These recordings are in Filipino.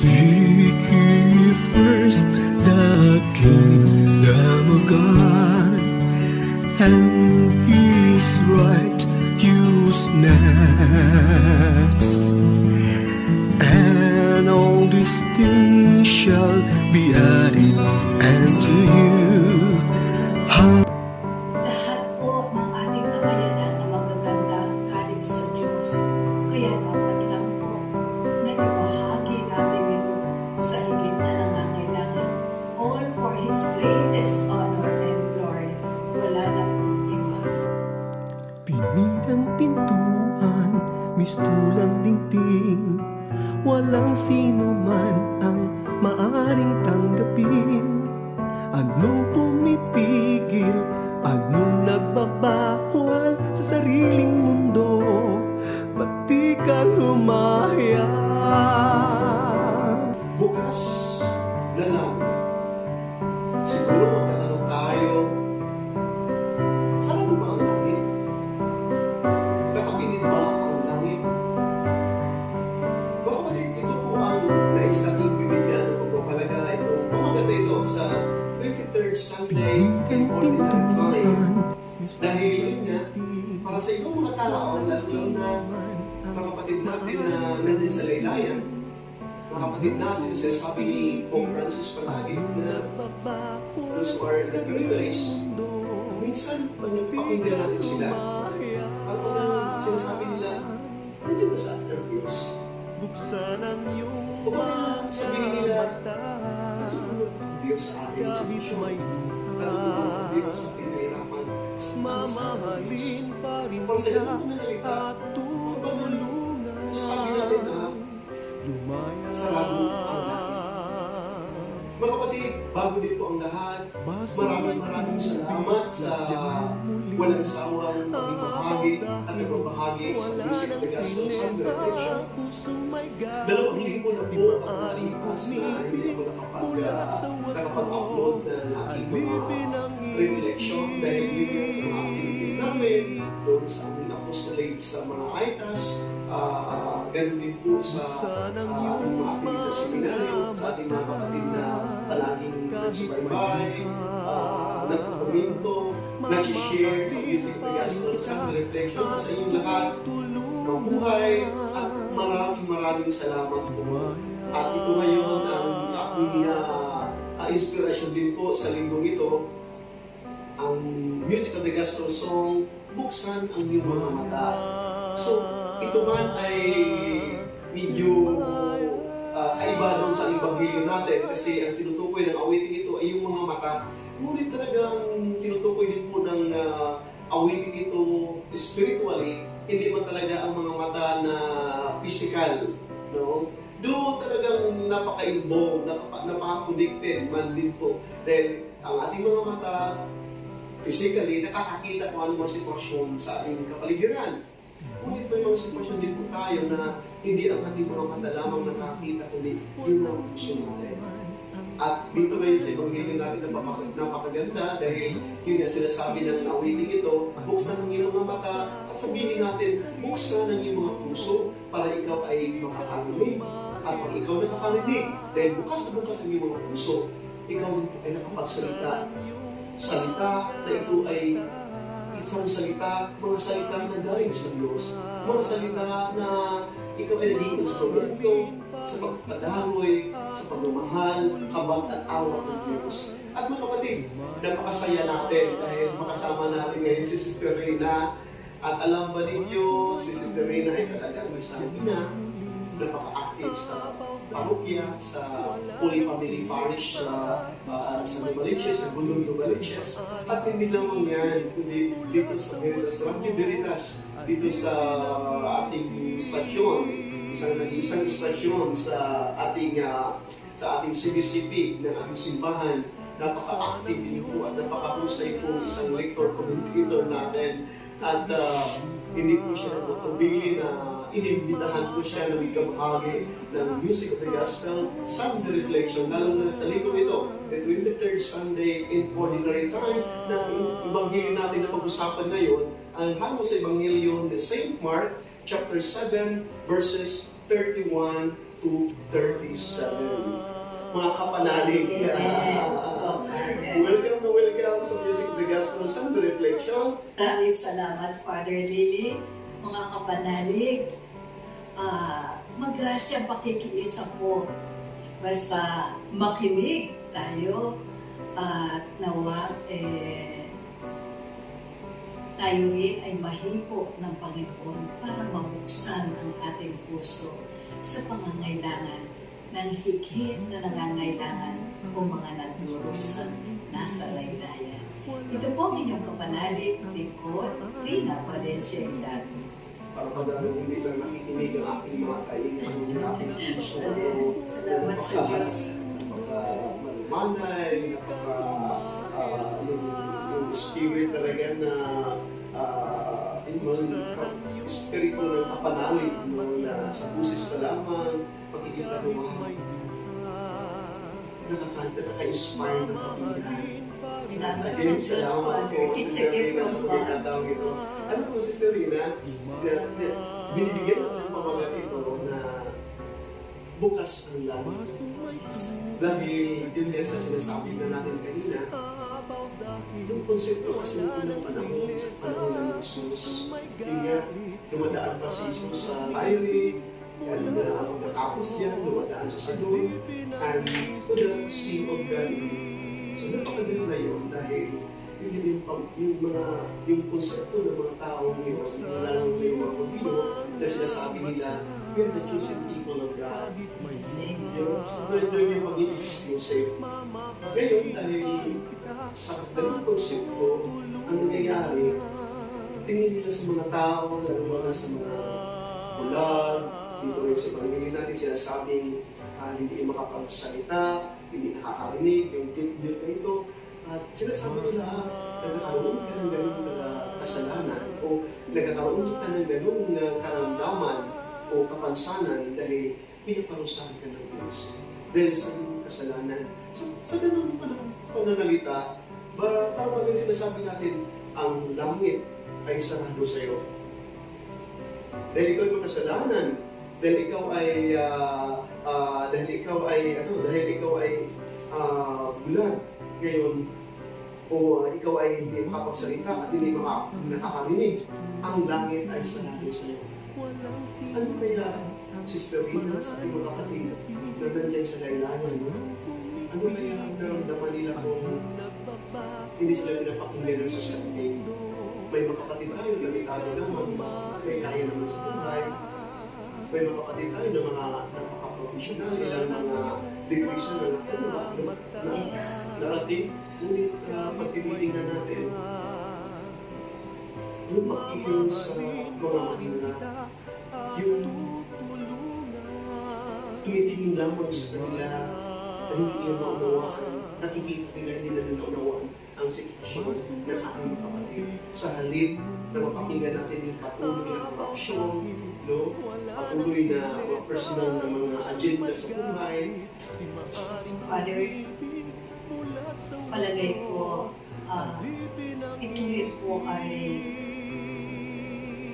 Seek ye first the kingdom of God and His righteousness, and all these things shall be added unto you. Lahat po ng ating kakayanan na magaganda galing sa Diyos. Kaya dapat lang po na ibahagi natin ito sa higit na nangangailangan. All for His greatest honor and glory. Wala na pong iba. Pinitang pintuan, mistulang dingding, walang sino man ang maaring tanggapin. Anong pumipigil? Anong nagbabawal sa sariling mundo? Ba't di ka lumaya? Bukas na lang. Siguro magtatanong tayo, saan ba ang langit? Nakapilit ba ang langit? Baka ito po ang nais nating bibigyan ng pagpapalaga. Ito, pamaganda ito sa 23rd Sunday in Ordinary Time. Dahil yun nga, para sa ibang mga tao, lalo na mga kapatid natin na nandun sa laylayan, mga kapatid natin na sinasabi ni Pope Francis palagi na those who are the believers, minsan pag nagpakinggan natin sila, ang mga sinasabi nila, nandiyan ba sa afterviews? Buksan ang iyong O baka sabihin nila, natutulog ang Diyos sa akin sa misyon, natutulog ang Diyos sa pinahirapan, sa mamahalin pa rin para sa siya ganun na nalita, at tutulungan. sasabi natin na Lumaya. sarado ang langit. Mga kapatid, bago din po ang lahat, maraming salamat sa walang sawang magbahagi at nagbabahagi sa Music of the Gospel Sunday Reflection. 2,000 na po ang nalipas na hindi ako nakapag-upload ng aking mga reflection dahil yun sa mga activities namin, doon sa aming apostolate sa mga ITAS, ganun din po sa mga activities sa seminaryo, sa ating mga kapatid na palaging nagsubaybay, nagpapaminto, nag-share sa Music of the Gospel Sunday Reflection sa inyong lahat. Mabuhay at maraming salamat po. At ito ngayon ang aking inspirasyon din po sa linggong ito, ang Music of the Gospel song, Buksan ang iyong mga mata. So, ito man ay medyo kaiba doon sa Ebanghelyo natin kasi ang tinutukoy ng awiting ito ay yung mga mata. Ngunit talagang tinutukoy din po ng awiting ito spiritually, hindi man talaga ang mga mata na physical, no? Doon talagang napaka-involved, napaka-connected man din po. Dahil ang ating mga mata, physically, nakakakita kung anong mga sitwasyon sa ating kapaligiran. Ngunit may mga sitwasyon din po tayo na hindi ang ating mga mata lamang nakakita, kundi yun ang puso natin. At dito ngayon sa Ebanghelyo natin napakaganda dahil yun nga sinasabi ng awiting ito, buksan ang iyong mga mata at sabihin natin, buksan ang iyong mga puso para ikaw ay makakarinig. At pag ikaw nakakarinig, dahil bukas ang iyong mga puso, ikaw ay nakapagsalita. Salita na ito ay isang salita, mga salita na galing sa Diyos. Mga salita na ikaw ay naging instrumento sa pagpadaloy, sa pagmamahal, habang at awa ng Diyos. At mga kapatid, napakasaya natin dahil makasama natin ngayon si Sister Reyna. At alam ba ninyo, si Sister Reyna ay talagang isang ina, napaka-active sa parokya, sa Holy Family Parish sa Novaliches, sa Bulong Novaliches. At hindi lamang yan, kundi dito sa Veritas, Radyo Veritas, dito sa ating stasyon, isang istasyon sa ating CBCP ng ating simbahan. Napaka-active din po at napaka-husay po isang lector commentator natin. At hindi po siya natubili na inimbitahan po siya na magkamahagi ng Music of the Gospel Sunday Reflection, lalo na sa linggo ito, the 23rd Sunday in Ordinary Time, na Ebanghelyo natin na pag-usapan ngayon, ang hango sa Ebanghelyo ni St. Mark, chapter 7, verses 31 to 37. Mga kapanalig. Welcome sa Music the Gospel Sunday Reflection. Maraming salamat, Father Lily. Mga kapanalig, magrasya pakikiisa po. Basta makinig tayo at nawa tayo rin ay mahipo ng Panginoon para mabuksan ang ating puso sa pangangailangan ng higit na nangangailangan o mga nagdurusan nasa laylayan. Ito po ang inyong kapanalig, lingkod, Rina Valencia Ilago. Para pag hindi lang nakikinig ang aking mga taingan, ang aking puso. Salamat sa Diyos. Malumanay, yung spirit talaga na yung espiritu ng kapanalig na sa busis pa lamang, pagkikita mo, nakaka-inspire ng pakinggan. Again, salamat po, Sister Rina, sa pagkakataong ito. Alam mo, Sister Rina, binibigyan natin ng pamagat ito na bukas ang langit. Dahil yun nga sa sinasabi na natin kanina, yung konsepto kasi ng unang panahon sa panahon ng Jesus, yun nga, dumadaan pa si Jesus sa Tyre, tapos dyan, dumadaan sa Sidon, and to the Sea of Galilee. So napakaganda yun dahil yung konsepto ng mga tao ngayon, lalo na yung mga Pilipino, na sinasabi nila, we are the chosen people of God. Doon yung magiging exclusive. Ngayon, dahil sa ganung konsepto, ang nangyayari, tingin nila sa mga tao, lalo na sa mga bulag, dito rin sa panahili natin sinasabing hindi makapagsalita, hindi nakakarinig, yung tip-tip na ito, at sinasabi nila, nagkakaroon ka ng ganung kasalanan o nagkakaroon ka ng ganung karamdaman o kapansanan dahil pinaparusahan ka ng Diyos. Dahil sa kasalanan. Sa ganung pananalita, parang yung sinasabi natin, ang langit ay sarado sa iyo. Dahil ikaw ay makasalanan, dahil ikaw ay bulag ngayon, o ikaw ay hindi makapagsalita at hindi nakakarinig, ang langit ay sarado sa iyo. Ano kaya, Sister Rina, sa ating mga kapatid na nandiyan sa laylayan, ano kaya ang naramdaman nila kung hindi sila pinapakinggan ng society? May mga kapatid tayo na delikado naman, may kaya naman sa buhay. May mga kapatid tayo na mga napaka-professional, ilang mga degrees na nakuha, na narating. Ngunit pagtititingnan natin, yung pakikinig sa mga mahina, yung tumitingin lamang sa kanila na hindi nila maunawaan, nakikita nila hindi na naunawaan ang sitwasyon ng ating mga kapatid. Sa halip na mapakinggan natin yung patuloy na korupsyon, patuloy na personal na mga agenda sa buhay. Father, palagay ko, ito rin po ay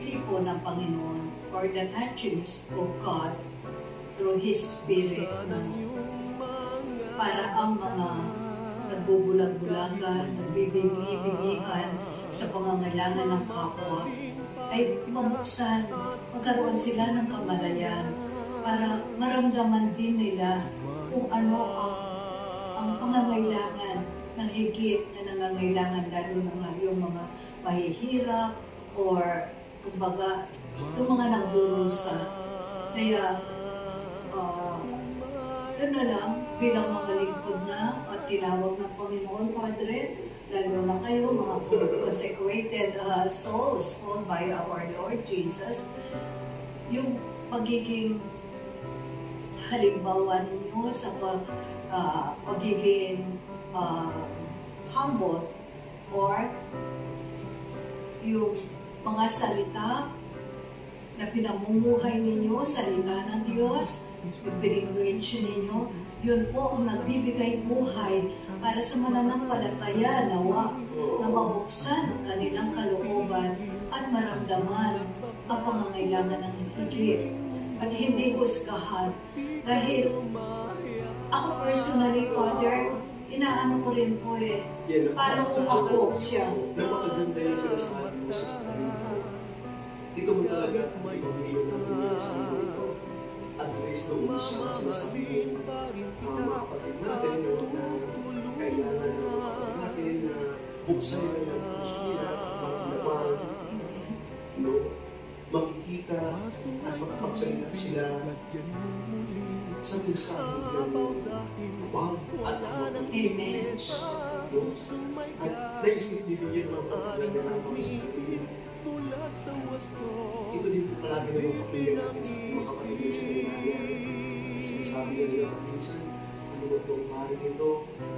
tipo ng Panginoon or the touchings of God through His Spirit para ang mga nagbubulag-bulagan, nagbibigay-bigihan sa pangangailangan ng kapwa ay mabuksan, magkaroon sila ng kamalayan para maramdaman din nila kung ano ang pangangailangan ng higit na nangangailangan lalo na yung mga mahihirap or kumbaga yung mga nagdurusa. Kaya yun na lang bilang mga lingkod na at tinawag ng Panginoon, Padre, lalo na kayo mga consecrated souls called by our Lord Jesus, yung pagiging halimbawa ninyo sa pagiging humble or yung mga salita na pinamumuhay ninyo, salita ng Diyos, yung pinag-reach ninyo, yun po ang nagbibigay buhay para sa mananampalataya nawa na mabuksan ang kanilang kalooban at maramdaman ang pangangailangan ng higit at hindi husgahan. Dahil ako personally, Father, inaano ko rin po eh. Yan, Paano kung ako siya? napakaganda yung sinasabi mo sa sarili. Dito mo talaga ipag-iyo natin yung sarili ito. At least doon sa sinasabi mo, mga kapatid natin, no, na kailangan ng mga kapatid natin na buksan nila yung puso nila, maglaman, no, makikita at makapagsalita sila sa mensahe ng abang at amang Amen. no? At naisip nibigyan ng mga paglalamang sa sarili. Ito din po palagi na yung kapilya natin sa mga kapatid sa Ilaya. Sinasabi nga nila minsan, ano ba itong pari nito?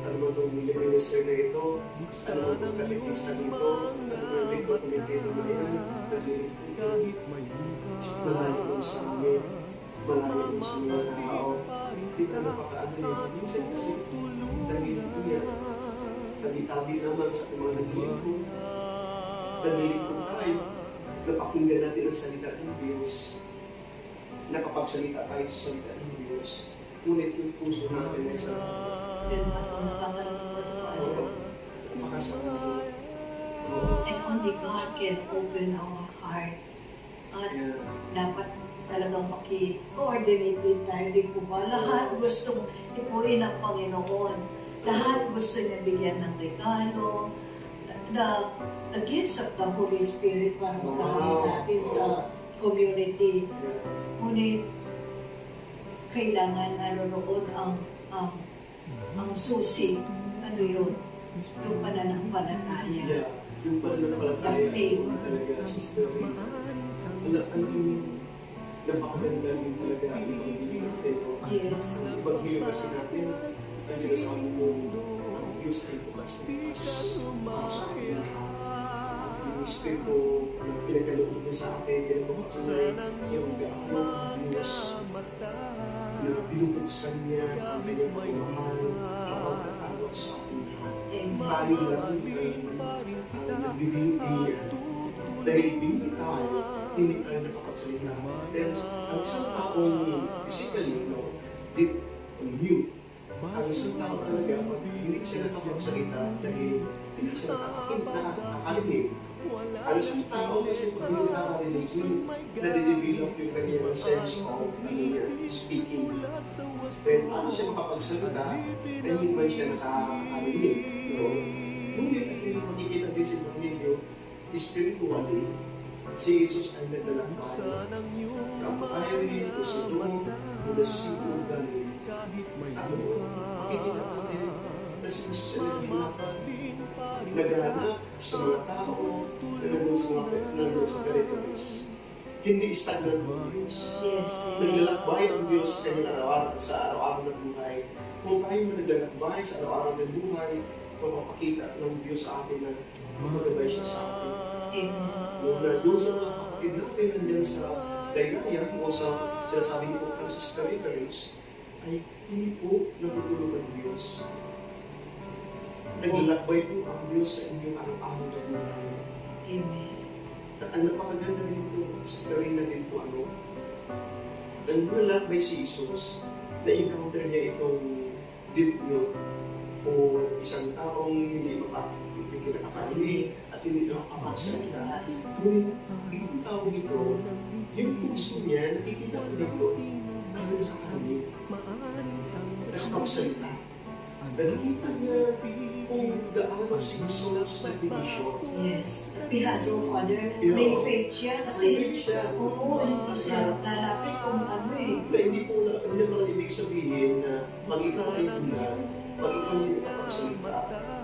Ano ba itong minister na ito? Ano ba itong katekista nito? Ano ba ito komitero na yan? Nalilito malayo mo sa amin. Malayo mo sa mga tao. Di ba napakaano yun? Minsan kasi dahil niya, tabi-tabi naman sa ating mga naglilingkod. Naglilingkod tayo. Napakinggan natin ang salita ng Diyos. Nakapagsalita tayo sa salita ng Diyos. Ngunit yung puso natin ay sa Yun ba ito nakakalungkot, Father? makasama. And only God can open our heart. At Kaya, dapat talagang maki-coordinate din tayo. Di po ba? Lahat gustong ipuin ng Panginoon. Lahat gusto niya bigyan ng regalo. The gifts of the Holy Spirit para magamit natin sa community. Ngunit, kailangan naroon ang susi. Ano yun? Yung pananampalataya. yeah, yung pananampalataya ko talaga, Sister Rina. Ang napakaganda rin talaga ang ibang natin. No? Yes. Ang ibang kasi natin, ang sinasabi mo, ang Diyos ay bukas na bukas para sa ating lahat. Yung Espiritu na pinagkaloob niya sa atin, yan ang mapatunay yung gaano ang Diyos na binubuksan niya ang kanyang pagmamahal mapagkatawag sa ating lahat. Tayo lang ang nagbibigyan. Dahil binili tayo, hindi tayo nakapagsalita. Dahil ang isang taong physically, no, deep, mute, ang isang tao talaga, pag hindi siya nakapagsalita dahil hindi siya nakakarinig. Ang isang tao kasi pag hindi nakakarinig, nade-develop yung kanyang sense of speaking. Then, paano siya makapagsalita dahil hindi ba siya nakakarinig? No? Ngunit ay makikita din sa Evangelyo, spiritually, si Jesus ay naglalakbay. Kapag rin po sa doon, mula Cebu, Galilee. At doon, makikita natin na si Jesus ay naghanap sa mga tao na nandun sa Philippines. Hindi stagnant ang Diyos. Yes. Naglalakbay ang Diyos sa araw-araw ng buhay. Kung tayo naglalakbay sa araw-araw ng buhay, mapapakita ng Diyos sa atin na magagabay siya sa atin. Mula doon sa mga kapatid natin nandyan sa daylayan o sa sinasabi ko ang sister reference, ay hindi po natutulog ang Diyos. Naglalakbay po ang Diyos sa inyong araw-araw na buhay. Amen. At ang napakaganda din po, Sister Rina din po, nang nalalakbay si Jesus, na-encounter niya itong deep yun, o isang taong hindi nakakarinig at hindi nakakapagsalita. Ngunit itong tao ito, yung puso niya, nakikita ko dito, ay nakakarinig, nakakapagsalita. Nakikita niya kung gaano si Jesus nagbinisyon. Yes. Pihado, Father. Yeah. May faith siya May kasi faith siya. oo, hindi siya lalapit kung ano eh. Na hindi pala ibig sabihin na pag ikaw ay ulan, pag ikaw hindi nakapagsalita,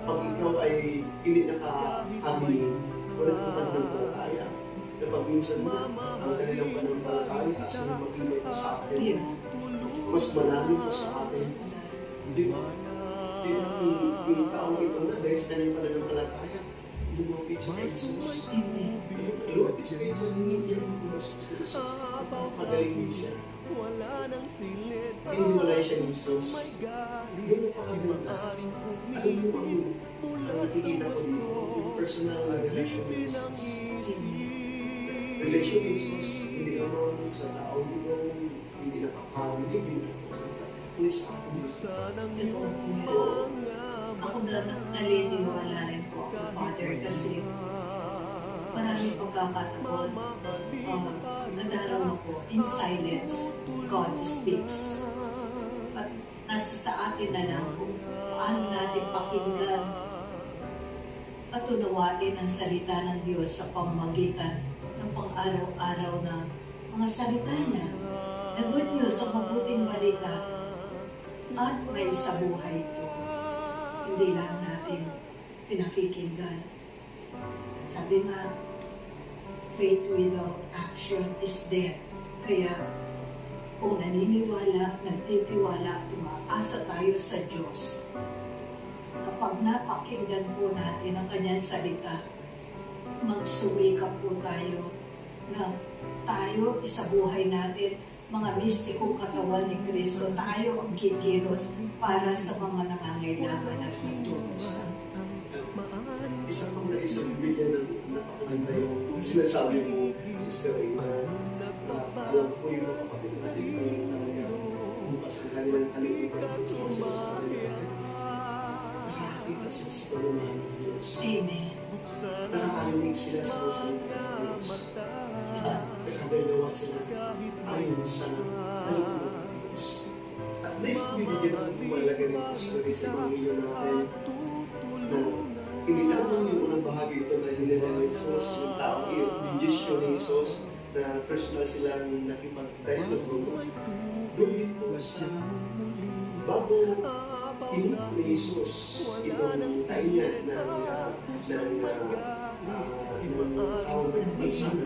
pag ikaw ay hindi nakakarinig, wala kang pananampalataya. Na pag minsan na ang kanilang pananampalataya at sa magiging pa sa atin, Yeah. mas malalim pa sa atin. Di ba? Di ba yung taong ito na dahil sa kanyang pananampalataya, lumapit siya kay Jesus. Amen. Lumapit siya kay Jesus, hindi niya Jesus. Pagalingin siya. Hiniwalay siya ni Jesus. Yun ang pakaganda. Alam mo ang nakikita ko dito, yung personal na relation with Jesus. revelation ni Jesus, hindi lamang sa taong ito, hindi nakakarinig, hindi nakakasalita, kundi sa atin. Totoo po yun. Ako naniniwala rin po ako, Father, kasi maraming pagkakataon, nadarama ko, in silence, God speaks. At nasa sa atin na lang kung paano natin pakinggan at unawain ang salita ng Diyos sa pamamagitan ng pang-araw-araw na mga salita niya. The good news, ang mabuting balita, at may sa buhay ito. Hindi lang natin pinakikinggan. Sabi nga, faith without action is dead. Kaya kung naniniwala, nagtitiwala, tumaasa tayo sa Diyos. Kapag napakinggan po natin ang kanyang salita, magsumikap po tayo na tayo isabuhay natin mga mistikong katawan ni Kristo, tayo ang kikilos para sa mga nangangailangan at magtutusan. Isa pang naisang bigyan ng napakaganda yung sinasabi mo, Sister Reyna, na alam ko yung mga kapatid natin yung talaga bukas ang kanilang kalimutan sa masasabi nila. Nakakakita sila sa pagmamahal ng Diyos. Amen. Nakakarinig sila sa mga salita ng Diyos. At nakagalawa sila ayon sa kalimutan ng Diyos. At least bibigyan ng malaga ng history sa Ebanghelyo natin na inilamang yung unang bahagi ito na hinila ni Jesus, yung tao, yung Diyos ni Jesus, na personal silang nakipag-dialogue. Ngunit po sa bago tinip ni Jesus itong kanya ng tao may kapansan,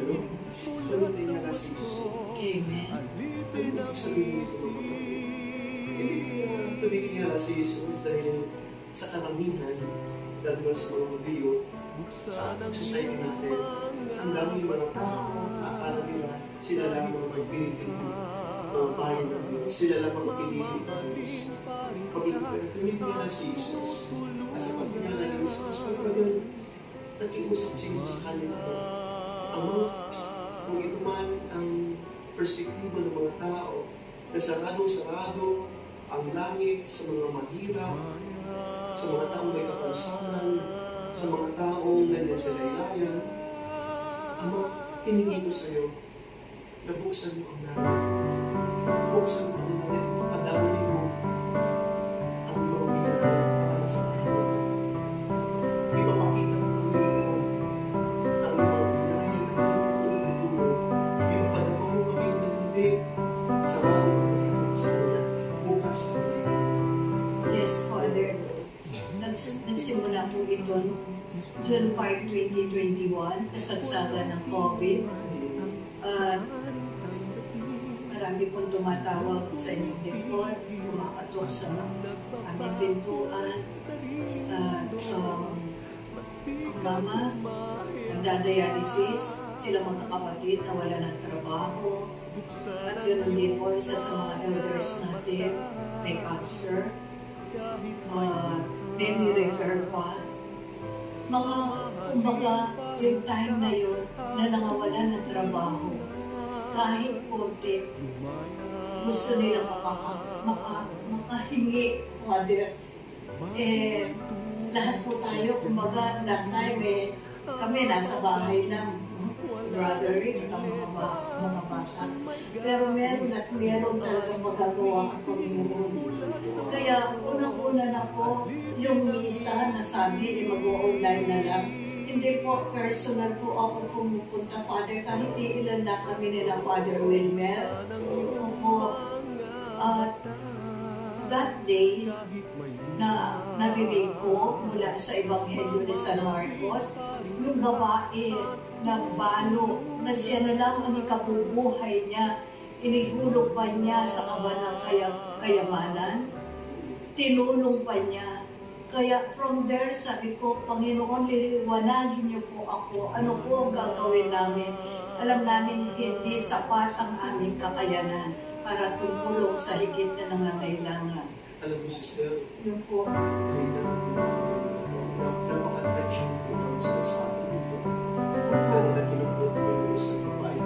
tumiting na si Jesus. Amen. Ang ibig sabihin ito, hindi tumitingala si Jesus dahil sa karamihan, dahil sa mga Hudyo, sa society natin, ang daming mga tao, akala nila sila lamang ang pinili ng bayan ng Diyos. Sila lamang ang pinili ng Diyos. Pagkakita, tumitingala si Jesus. At sa pagkakala ni Jesus, pagkakala, nakiusap siya sa kanila. Ama, kung ito man ang perspektiba ng mga tao, na sarado-sarado ang langit sa mga mahirap, sa mga taong may kapansanan, sa mga taong nandiyan sa laylayan. Ama, hiningi ko sa iyo na buksan mo ang langit. Buksan mo ang langit, padami mo ang mga biyaya para sa tayo. Ipapakita mo kami mo ang mga biyaya na hindi ko natulog. Ipapadaman mo kami na hindi sarado ang langit sa mula. Bukas ang langit. Yes, Father. Nagsimula po ito June 5, 2021, kasagsagan ng COVID. Marami pong tumatawag sa inyong lingkod, kumakatok sa aming pintuan. At ang mama, nagdadialysis, sila magkakapatid na wala ng trabaho. At yun din po, isa sa mga elders natin, may cancer. Many refer pa. Mga, kumbaga, yung time na yun na nangawala ng trabaho, kahit konti, gusto nila makahingi, Father. Lahat po tayo, kumbaga, that time kami nasa bahay lang. Brother Rick, ang mga bata. Pero meron at meron talagang magagawa ang Panginoon. Kaya unang-una na po yung misa na sabi, mag-o-online na lang. Hindi po personal po ako pumupunta, Father, kahit ilan na kami nila, Father Wilmer. Opo. At that day, na narinig ko mula sa Ebanghelyo ni San Marcos, yung babae nagbalo na siya na lang ang ikabubuhay niya, inihulog pa niya sa kaban ng kayamanan, tinulong pa niya. Kaya from there, sabi ko, Panginoon, liwanagin niyo po ako. Ano po ang gagawin namin? Alam namin hindi sapat ang aming kakayanan para tumulong sa higit na nangangailangan. Alam mo, sister, Yun po. napaka-touch po ang sinasabi mo. Pero na kinupot mo yung isang babae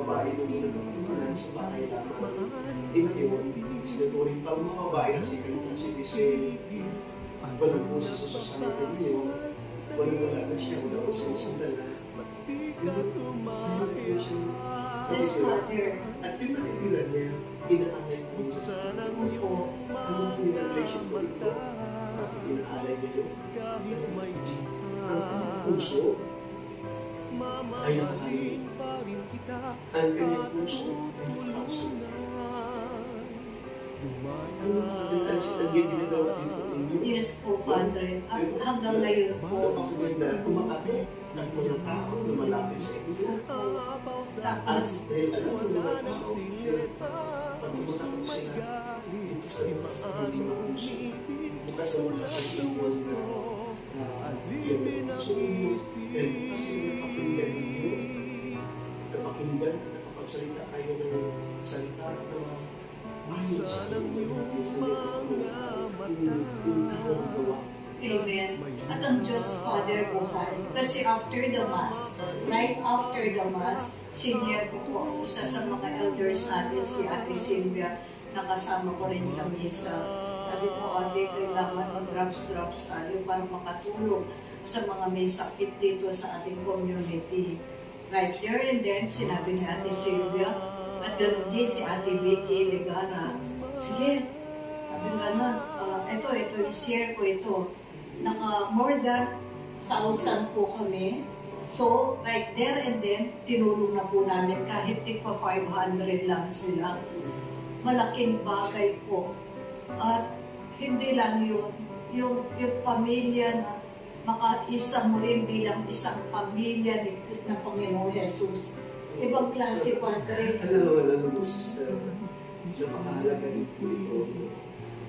babae nung nagkakulunan sa bahay lamang. Ngayon, sinuturing pang mga babae na secret na citizen. Walang puso sa society ngayon, wala na siya, wala sa isang dala. Yes, Father. At yung natitira niya, inaalay ko po. Ano po yung relation ko ito? Bakit inaalay niya yun? Ang puso ay nakakain. Ang kanyang puso ay nakakasalita. Ano nakakagal siya ginagawa din po ninyo? Yes po, Padre. At hanggang ngayon po, Napakaganda kumakatok ng mga tao na malapit sa inyo. At dahil alam ng mga tao na pag kumakatok sila, bukas na bukas ang mga puso. Bukas na bukas ang inyong yung puso mo. Dahil bukas yung napakinggan ninyo. Napakinggan at nakapagsalita kayo ng salita na ayon sa inyo. Yung gawa. Amen. At ang Diyos Father buhay. Kasi after the Mass, right after the Mass, senior ko po, isa sa mga elders natin, si Ate Sylvia, nakasama ko rin sa misa. Sabi ko, Ate, kailangan mag-drops tayo para makatulong sa mga may sakit dito sa ating community. Right there and then, sinabi ni Ate Sylvia, at ganoon din si Ate Vicky Legara, sige, sabi nga nun, ito, i-share ko ito. Naka more than 1,000 po kami. So, right there and then, tinulong na po namin kahit tigpa 500 lang sila. Malaking bagay po. At hindi lang yung pamilya na makaisa mo rin bilang isang pamilya ng Panginoon Jesus. Ibang klase, Padre. Alam mo, sister, napakahalaga rin po ito.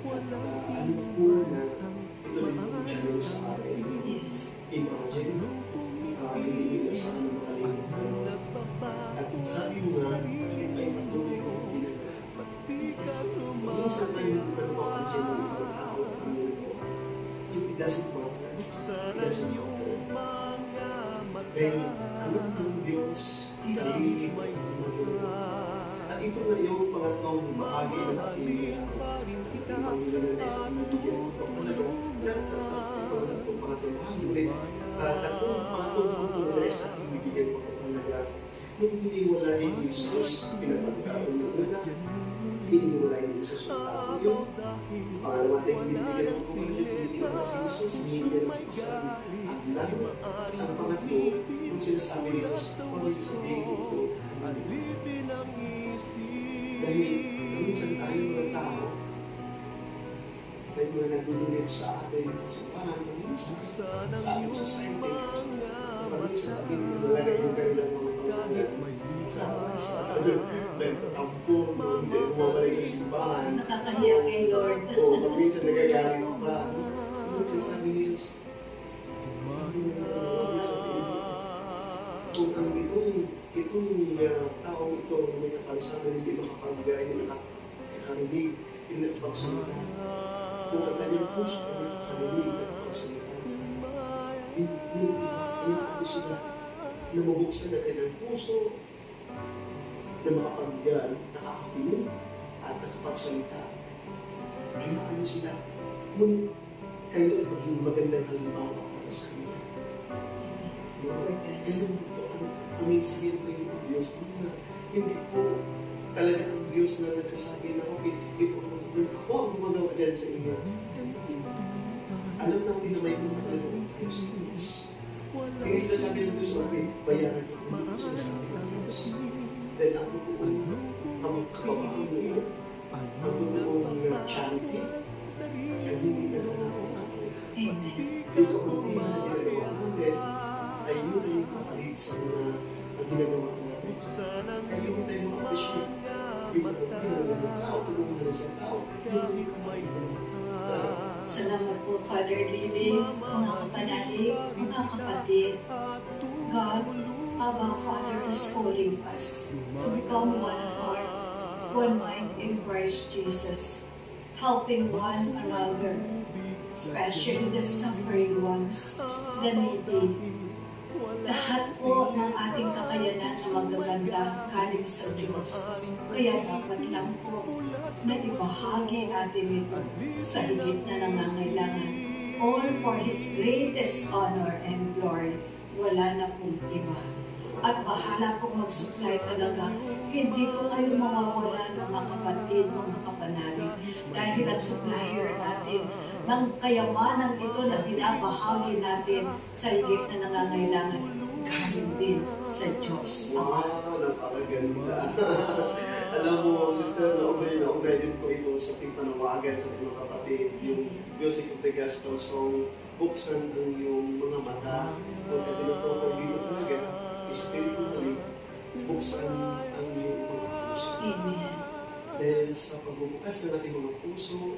Alam po na ito rin po challenge sa atin. Yes. Imagine, hindi sa amin makalimutan. At sabi mo nga, ito ay patuloy kong ginagawa. Minsan tayo napapansin ng ibang tao na Panginoon po. It doesn't matter. It doesn't matter. Dahil alam ng Diyos, sarili mo ang magagawa. At ito nga yung pangatlong bahagi ng ating Panginoon na sa ibigyan ko. Itong pangatlong bahagi ulit. Pangatlong punto na sa ating bibigyan ko talaga. Nung hiniwalayin ni Jesus, pinapagkaroon ng una, hiniwalayin ni Jesus yung tao yun. Pangalawa tayo, hinibigyan ng Panginoon, hindi na si Jesus, hinibigyan ng pasabi. At lalo, ang pangatlo, kung sinasabi ni Jesus, kung sabihin ito, dahil minsan tayo mga tao, may mga naglulunod sa atin sa simbahan, minsan sa ating society. Minsan ating nalagay yung kanilang mga pangalan sa nagtatampo, hindi bumabalik sa simbahan. Nakakahiya kay Lord. O minsan nagagalit pa. Minsan sabi ni Jesus, itong taong ito may kapansanan, hindi makapagaya, hindi nakakarinig, hindi nakapagsalita. Kung ang kanyang puso ay nakakarinig, nakapagsalita. Hindi sila na mabuksan na kanyang puso, na makapagyan, nakakakinig, at nakapagsalita. Hayaan niyo sila. Ngunit kayo ay maging magandang halimbawa para sa kanila. Kasi ang sabihin ko yung Diyos, hindi po talaga ang Diyos na nagsasabi na okay, ito ako ang gumagawa dyan sa inyo. Alam natin na may mga kaloob kayo sa Diyos. Hindi sinasabi ng Diyos natin, bayaran niyo kung hindi sinasabi ng Diyos. Dahil ang totoong kapapahalo, ang totoong charity, ay hindi na talagang kapatid. Yung kapatihan na ginagawa natin, ay yun ay yung kapalit sa mga ginagawa natin. Ay yun tayo mag-appreciate. Yung kapatihan ng tao, tulungan sa tao, yun ay kapatid. Salamat po, Father Lily, mga kapanalig, mga kapatid. God, Abba Father is calling us to become one heart, one mind in Christ Jesus, helping one another, especially the suffering ones, the needy. Lahat po ng ating kakayanan na magaganda galing sa Diyos. Kaya dapat lang po na ibahagi natin ito sa higit na nangangailangan. All for His greatest honor and glory. Wala na pong iba. At bahala pong mag-supply talaga. Hindi po kayo mawawala mga kapatid, mga kapanalig. Dahil ang supplier natin ng kayamanan ito na binabahagi natin sa higit na nangangailangan, galing din sa Diyos. Wow, napakaganda. Alam mo, Sister, naunay din ko ito sa ating panawagan sa ating mga kapatid, yung Music of the Gospel song, buksan ang iyong mga mata. Kung tinutukoy dito talaga, spiritually, buksan ang iyong mga puso. Amen. Dahil sa pagbubukas ng ating mga puso,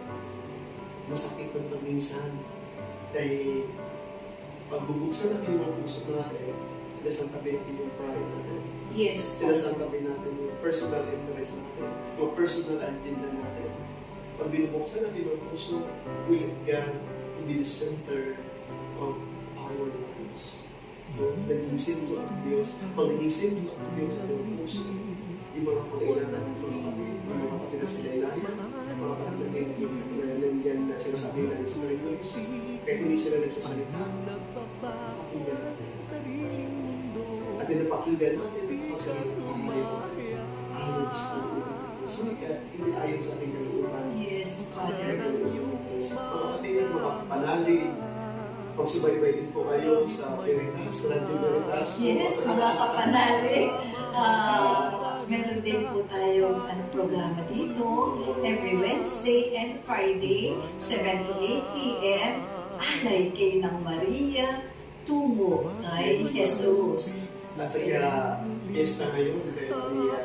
masakit ng paminsan. Dahil pagbubuksan natin yung mga puso natin, sinasantabi natin yung pride natin. Yes. Sinasantabi natin yung personal interest natin, yung personal agenda natin. Pag binubuksan natin yung puso, we let God to be the center of our lives. Naging simple ang Diyos. Pag naging simple ang Diyos sa iyong puso, yung mga pangailangan ng mga kapatid na sila ilayan, mga kapatid na nandiyan na sinasabi na sa Philippines, kahit hindi sila nagsasalita, pakinggan natin. At napakinggan natin ang pagsalita ng Panginoon. Ayon sa ating sumikat, hindi ayon sa ating kalooban. Yes, Father. Mga kapatid, mga panalig, magsubaybay din po kayo sa Veritas, Radio Veritas. Yes, mga kapanalig. Meron din po tayong programa dito every Wednesday and Friday, 7 to 8 p.m. Alay kay ng Maria, tungo kay Jesus. At saka, fiesta ngayon kay Maria.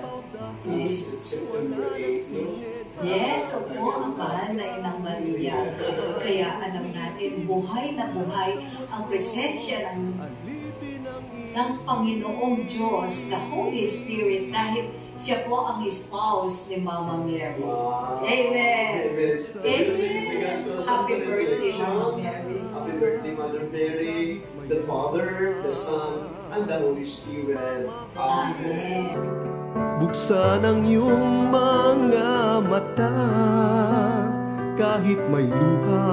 Is September 8, no? Yes, opo, ang mahal na Inang Maria. Kaya alam natin, buhay na buhay ang presensya ng Panginoong Diyos, the Holy Spirit, dahil siya po ang spouse ni Mama Mary. Wow. Amen. Amen. Amen. Happy birthday, Mama Mary. Happy birthday, Mother Mary, the Father, the Son, and the Holy Spirit. Amen. Amen. Buksan ang iyong mga mata kahit may luha.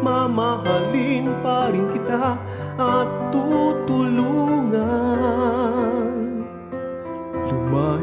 Mamahalin pa rin kita at tutulungan. Lumayo